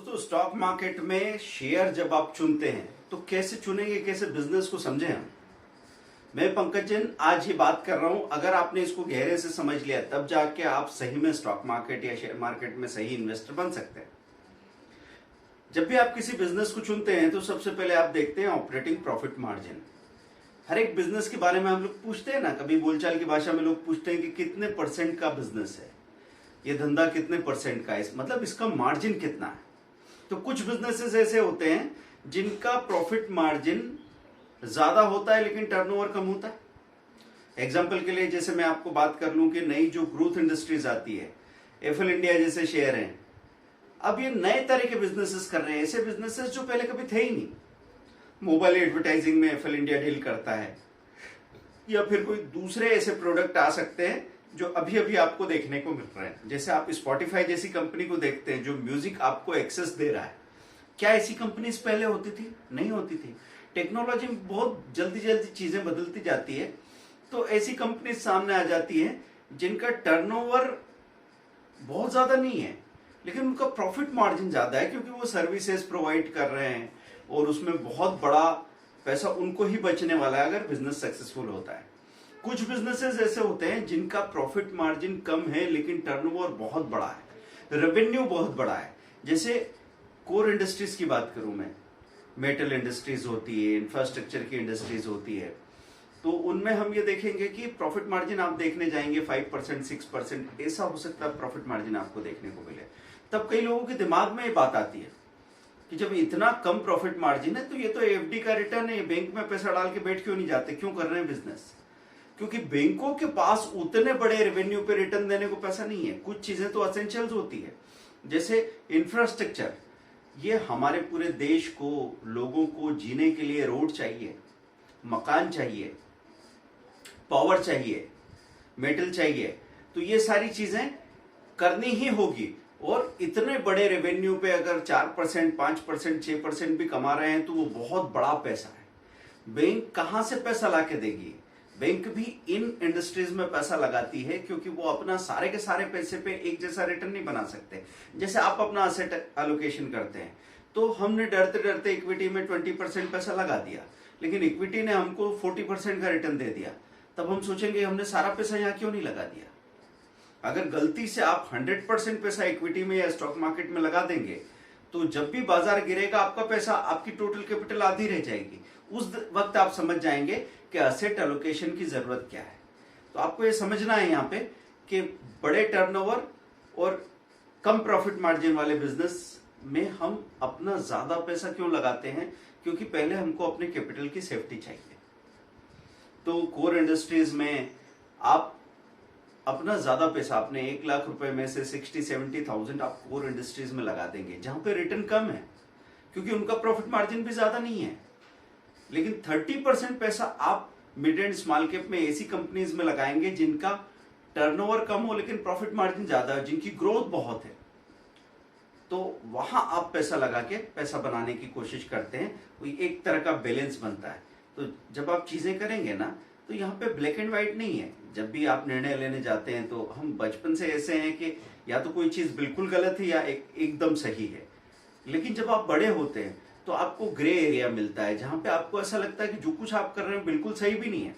दोस्तों, stock market में share जब आप चुनते हैं तो कैसे चुनेंगे, कैसे बिजनेस को समझें हम। मैं पंकज जैन आज ये बात कर रहा हूं। अगर आपने इसको गहरे से समझ लिया तब जाके आप सही में स्टॉक मार्केट या शेयर मार्केट में सही इन्वेस्टर बन सकते हैं। जब भी आप किसी बिजनेस को चुनते हैं तो सबसे पहले आप देखते हैं ऑपरेटिंग प्रॉफिट मार्जिन। हर एक बिजनेस के बारे में हम लोग पूछते हैं ना, कभी बोलचाल की भाषा में लोग पूछते हैं कि कितने परसेंट का बिजनेस है, ये धंधा कितने परसेंट का है, मतलब इसका मार्जिन कितना है। तो कुछ बिजनेसेस ऐसे होते हैं जिनका प्रॉफिट मार्जिन ज्यादा होता है लेकिन टर्नओवर कम होता है। एग्जांपल के लिए जैसे मैं आपको बात कर लूं कि नई जो ग्रोथ इंडस्ट्रीज आती है, एफएल इंडिया जैसे शेयर हैं, अब ये नए तरह के बिजनेसेस कर रहे हैं, ऐसे बिजनेसेस जो पहले कभी थे ही नहीं। मोबाइल एडवर्टाइजिंग में एफएल इंडिया डील करता है, या फिर कोई दूसरे ऐसे प्रोडक्ट आ सकते हैं जो अभी अभी आपको देखने को मिल रहे हैं। जैसे आप स्पॉटिफाई जैसी कंपनी को देखते हैं जो म्यूजिक आपको एक्सेस दे रहा है। क्या ऐसी कंपनीज पहले होती थी? नहीं होती थी। टेक्नोलॉजी में बहुत जल्दी जल्दी चीजें बदलती जाती है, तो ऐसी कंपनीज सामने आ जाती है जिनका टर्नओवर बहुत ज्यादा नहीं है लेकिन उनका प्रॉफिट मार्जिन ज्यादा है, क्योंकि वो सर्विसेज प्रोवाइड कर रहे हैं और उसमें बहुत बड़ा पैसा उनको ही बचने वाला है अगर बिजनेस सक्सेसफुल होता है। कुछ बिजनेसेस ऐसे होते हैं जिनका प्रॉफिट मार्जिन कम है लेकिन टर्नओवर बहुत बड़ा है, रेवेन्यू बहुत बड़ा है। जैसे कोर इंडस्ट्रीज की बात करूं मैं, मेटल इंडस्ट्रीज होती है, इंफ्रास्ट्रक्चर की इंडस्ट्रीज होती है, तो उनमें हम ये देखेंगे कि प्रॉफिट मार्जिन आप देखने जाएंगे 5% 6% ऐसा हो सकता है प्रॉफिट मार्जिन आपको देखने को मिले। तब कई लोगों के दिमाग में ये बात आती है कि जब इतना कम प्रॉफिट मार्जिन है तो ये तो एफडी का रिटर्न है, बैंक में पैसा डाल के बैठ क्यों नहीं जाते, क्यों कर रहे हैं बिजनेस? क्योंकि बैंकों के पास उतने बड़े रेवेन्यू पे रिटर्न देने को पैसा नहीं है। कुछ चीजें तो असेंशियल्स होती है, जैसे इंफ्रास्ट्रक्चर। ये हमारे पूरे देश को, लोगों को जीने के लिए रोड चाहिए, मकान चाहिए, पावर चाहिए, मेटल चाहिए, तो ये सारी चीजें करनी ही होगी। और इतने बड़े रेवेन्यू पे अगर 4%, 5%, 6% भी कमा रहे हैं तो वो बहुत बड़ा पैसा है। बैंक कहां से पैसा लाके देगी? बैंक भी इन इंडस्ट्रीज में पैसा लगाती है क्योंकि वो अपना सारे के सारे पैसे पे एक जैसा रिटर्न नहीं बना सकते। जैसे आप अपना असेट एलोकेशन करते हैं तो हमने डरते डरते इक्विटी में 20% पैसा लगा दिया, लेकिन इक्विटी ने हमको 40% का रिटर्न दे दिया। तब हम सोचेंगे हमने सारा पैसा यहाँ क्यों नहीं लगा दिया। अगर गलती से आप 100% पैसा इक्विटी में या स्टॉक मार्केट में लगा देंगे तो जब भी बाजार गिरेगा आपका पैसा, आपकी टोटल कैपिटल आधी रह जाएगी। उस वक्त आप समझ जाएंगे कि असेट एलोकेशन की जरूरत क्या है। तो आपको ये समझना है यहाँ पे कि बड़े टर्नओवर और कम प्रॉफिट मार्जिन वाले बिजनेस में हम अपना ज्यादा पैसा क्यों लगाते हैं? क्योंकि पहले हमको अपने कैपिटल की सेफ्टी चाहिए। तो कोर इंडस्ट्रीज में आप अपना ज्यादा पैसा, अपने 1 लाख रुपए में से 60-70,000 आप कोर इंडस्ट्रीज में लगा देंगे जहां पे रिटर्न कम है, क्योंकि उनका प्रॉफिट मार्जिन भी ज्यादा नहीं है। लेकिन 30% पैसा आप मिड एंड स्मॉल कैप में ऐसी कंपनीज में लगाएंगे जिनका टर्नओवर कम हो लेकिन प्रॉफिट मार्जिन ज्यादा है, जिनकी ग्रोथ बहुत है। तो वहां आप पैसा लगा के पैसा बनाने की कोशिश करते हैं, वो एक तरह का बैलेंस बनता है। तो जब आप चीजें करेंगे ना तो यहाँ पे ब्लैक एंड व्हाइट नहीं है। जब भी आप निर्णय लेने जाते हैं तो हम बचपन से ऐसे हैं कि या तो कोई चीज बिल्कुल गलत है या एकदम सही है। लेकिन जब आप बड़े होते हैं तो आपको ग्रे एरिया मिलता है जहां पे आपको ऐसा लगता है कि जो कुछ आप कर रहे हैं बिल्कुल सही भी नहीं है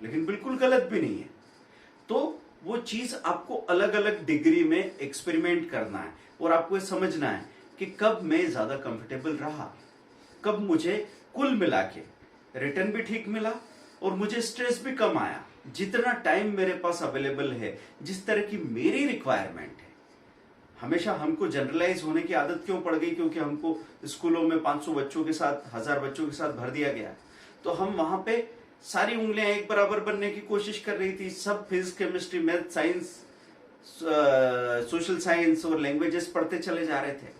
लेकिन बिल्कुल गलत भी नहीं है। तो वो चीज आपको अलग अलग डिग्री में एक्सपेरिमेंट करना है और आपको समझना है कि कब मैं ज्यादा कंफर्टेबल रहा, कब मुझे कुल मिला के रिटर्न भी ठीक मिला और मुझे स्ट्रेस भी कम आया। जितना टाइम मेरे पास अवेलेबल है, जिस तरह की मेरी रिक्वायरमेंट है। हमेशा हमको जनरलाइज होने की आदत क्यों पड़ गई? क्योंकि हमको स्कूलों में 500 बच्चों के साथ, 1000 बच्चों के साथ भर दिया गया, तो हम वहां पे सारी उंगलियां एक बराबर बनने की कोशिश कर रही थी। सब physics, chemistry, math, science, social science और लैंग्वेजेस पढ़ते चले जा रहे थे।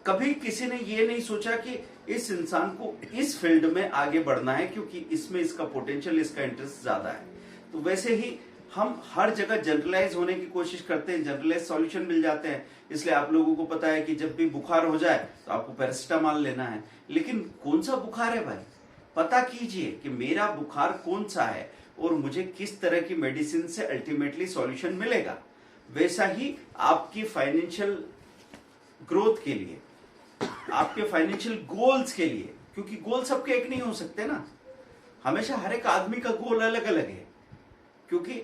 कभी किसी ने ये नहीं सोचा कि इस इंसान को इस फील्ड में आगे बढ़ना है क्योंकि इसमें इसका पोटेंशियल, इसका इंटरेस्ट ज्यादा है। तो वैसे ही हम हर जगह जनरलाइज होने की कोशिश करते हैं, जनरलाइज सॉल्यूशन मिल जाते हैं। इसलिए आप लोगों को पता है कि जब भी बुखार हो जाए तो आपको पैरासिटामॉल लेना है। लेकिन कौन सा बुखार है भाई? पता कीजिए कि मेरा बुखार कौन सा है और मुझे किस तरह की मेडिसिन से अल्टीमेटली सॉल्यूशन मिलेगा। वैसा ही आपकी फाइनेंशियल ग्रोथ के लिए, आपके फाइनेंशियल गोल्स के लिए, क्योंकि गोल सबके एक नहीं हो सकते ना, हमेशा हर एक आदमी का गोल अलग अलग है। क्योंकि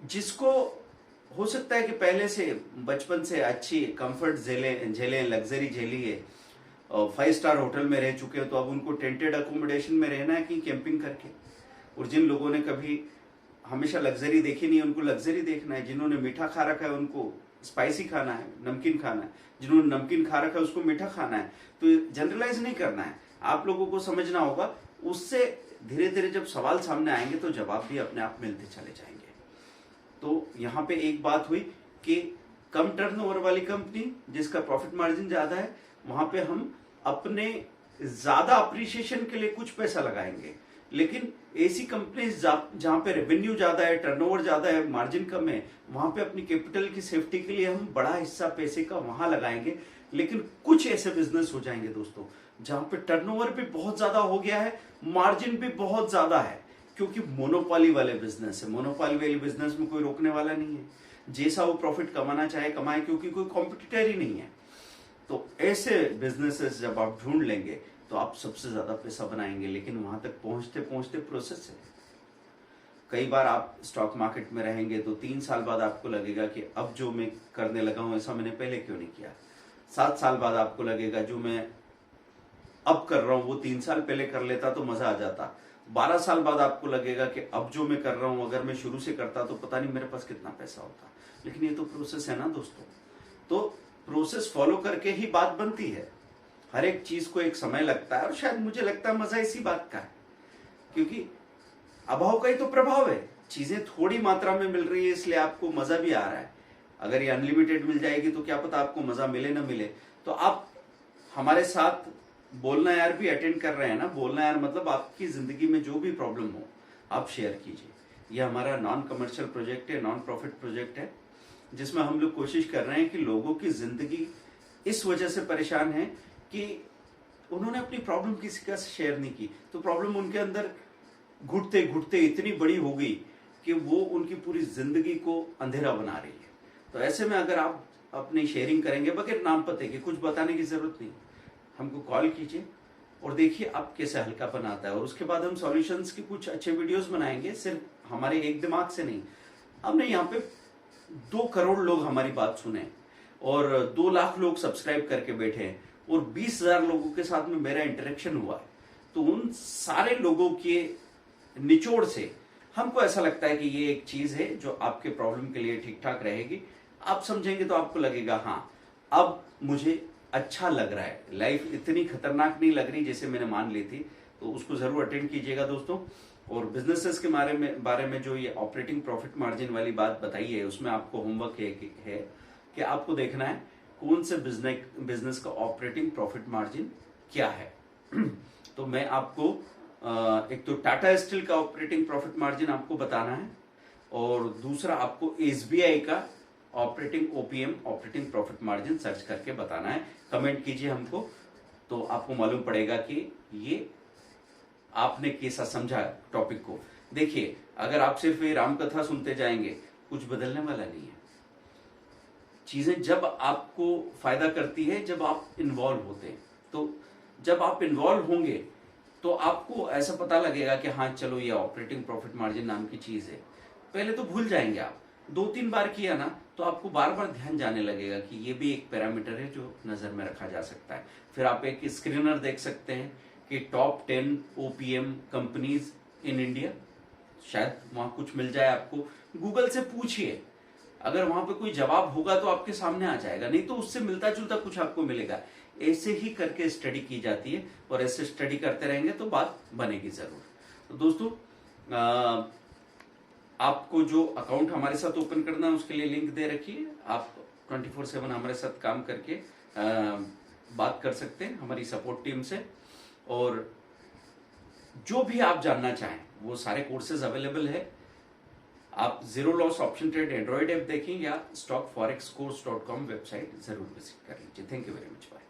जिसको हो सकता है कि पहले से बचपन से अच्छी कंफर्ट झेले लग्जरी झेली है, 5 स्टार होटल में रह चुके हैं, तो अब उनको टेंटेड अकोमोडेशन में रहना है कि कैंपिंग करके। और जिन लोगों ने कभी हमेशा लग्जरी देखी नहीं है, उनको लग्जरी देखना है। जिन्होंने मीठा खा रखा है उनको स्पाइसी खाना है, नमकीन खाना है। जिन्होंने नमकीन खा रखा है उसको मीठा खाना है। तो जनरलाइज नहीं करना है, आप लोगों को समझना होगा। उससे धीरे धीरे जब सवाल सामने आएंगे तो जवाब भी अपने आप मिलते चले जाएंगे। तो यहाँ पे एक बात हुई कि कम टर्नओवर वाली कंपनी जिसका प्रॉफिट मार्जिन ज्यादा है, वहां पे हम अपने ज्यादा अप्रिसिएशन के लिए कुछ पैसा लगाएंगे। लेकिन ऐसी कंपनी जहां पे रेवेन्यू ज्यादा है, टर्नओवर ज्यादा है, मार्जिन कम है, वहां पे अपनी कैपिटल की सेफ्टी के लिए हम बड़ा हिस्सा पैसे का वहां लगाएंगे। लेकिन कुछ ऐसे बिजनेस हो जाएंगे दोस्तों जहां पे टर्नओवर भी बहुत ज्यादा हो गया है, मार्जिन भी बहुत ज्यादा है, क्योंकि मोनोपोली वाले बिजनेस है। मोनोपोली वाले बिजनेस में कोई रोकने वाला नहीं है, जैसा वो प्रॉफिट कमाना चाहे कमाए, क्योंकि कोई कॉम्पिटिटर ही नहीं है। तो ऐसे बिजनेसेस जब आप ढूंढ लेंगे तो आप सबसे ज्यादा पैसा बनाएंगे। लेकिन वहां तक पहुंचते पहुंचते प्रोसेस है। कई बार आप स्टॉक मार्केट में रहेंगे तो 3 साल बाद आपको लगेगा कि अब जो मैं करने लगा हूं ऐसा मैंने पहले क्यों नहीं किया। 7 साल बाद आपको लगेगा जो मैं अब कर रहा हूं वो 3 साल पहले कर लेता तो मजा आ जाता। 12 साल बाद आपको लगेगा कि अब जो मैं कर रहा हूं अगर मैं शुरू से करता तो पता नहीं मेरे पास कितना पैसा होता। लेकिन ये तो प्रोसेस है ना दोस्तों। तो प्रोसेस फॉलो करके ही बात बनती है। हर एक चीज को एक समय लगता है, और शायद मुझे लगता है मजा इसी बात का है, क्योंकि अभाव का ही तो प्रभाव है। चीजें थोड़ी मात्रा में मिल रही है इसलिए आपको मजा भी आ रहा है। अगर ये अनलिमिटेड मिल जाएगी तो क्या पता आपको मजा मिले ना मिले। तो आप हमारे साथ बोलना यार भी अटेंड कर रहे हैं ना। बोलना यार मतलब आपकी जिंदगी में जो भी प्रॉब्लम हो आप शेयर कीजिए। ये हमारा नॉन कमर्शियल प्रोजेक्ट है, नॉन प्रॉफिट प्रोजेक्ट है, जिसमें हम लोग कोशिश कर रहे हैं कि लोगों की जिंदगी इस वजह से परेशान है कि उन्होंने अपनी प्रॉब्लम किसी का शेयर नहीं की, तो प्रॉब्लम उनके अंदर घुटते घुटते इतनी बड़ी हो गई कि वो उनकी पूरी जिंदगी को अंधेरा बना रही है। तो ऐसे में अगर आप अपनी शेयरिंग करेंगे बगैर नाम पते के, कुछ बताने की जरूरत नहीं, हमको कॉल कीजिए और देखिए आप कैसे हल्कापन आता है। और उसके बाद हम सॉल्यूशंस की कुछ अच्छे वीडियोस बनाएंगे, सिर्फ हमारे एक दिमाग से नहीं। हमने यहाँ पे 2 करोड़ लोग हमारी बात सुने और 2 लाख लोग सब्सक्राइब करके बैठे हैं और 20,000 लोगों के साथ में मेरा इंटरेक्शन हुआ है। तो उन सारे लोगों के निचोड़ से हमको ऐसा लगता है कि ये एक चीज है जो आपके प्रॉब्लम के लिए ठीक ठाक रहेगी। आप समझेंगे तो आपको लगेगा हाँ अब मुझे अच्छा लग रहा है, लाइफ इतनी खतरनाक नहीं लग रही जैसे मैंने मान ली थी। तो उसको जरूर अटेंड कीजिएगा दोस्तों। और बिजनेसेस के बारे में जो ये ऑपरेटिंग प्रॉफिट मार्जिन वाली बात बताई है, उसमें आपको होमवर्क है कि आपको देखना है कौन से बिजनेस का ऑपरेटिंग प्रॉफिट मार्जिन क्या है। तो मैं आपको एक तो टाटा स्टील का ऑपरेटिंग प्रॉफिट मार्जिन आपको बताना है, और दूसरा आपको एसबीआई का operating OPM operating profit margin search करके बताना है। कमेंट कीजिए हमको, तो आपको मालूम पड़ेगा कि ये आपने कैसा समझा टॉपिक को। देखिए अगर आप सिर्फ ये रामकथा सुनते जाएंगे कुछ बदलने वाला नहीं है। चीजें जब आपको फायदा करती है जब आप इन्वॉल्व होते हैं। तो जब आप इन्वॉल्व होंगे तो आपको ऐसा पता लगेगा कि हाँ चलो ये ऑपरेटिंग प्रॉफिट मार्जिन नाम की चीज है। पहले तो भूल जाएंगे आप, 2-3 बार किया ना तो आपको बार बार ध्यान जाने लगेगा कि ये भी एक पैरामीटर है जो नजर में रखा जा सकता है। फिर आप एक स्क्रीनर देख सकते हैं कि top 10 OPM companies in India, शायद वहां कुछ मिल जाए आपको। गूगल से पूछिए, अगर वहां पे कोई जवाब होगा तो आपके सामने आ जाएगा, नहीं तो उससे मिलता जुलता कुछ आपको मिलेगा। ऐसे ही करके स्टडी की जाती है और ऐसे स्टडी करते रहेंगे तो बात बनेगी जरूर। तो दोस्तों आपको जो अकाउंट हमारे साथ ओपन करना है उसके लिए लिंक दे रखी है। आप 24/7 हमारे साथ काम करके बात कर सकते हैं हमारी सपोर्ट टीम से। और जो भी आप जानना चाहें वो सारे कोर्सेज अवेलेबल है। आप zero loss option trade android app देखें या stockforexcourse.com वेबसाइट जरूर विजिट कर लीजिए। Thank you very much, bye.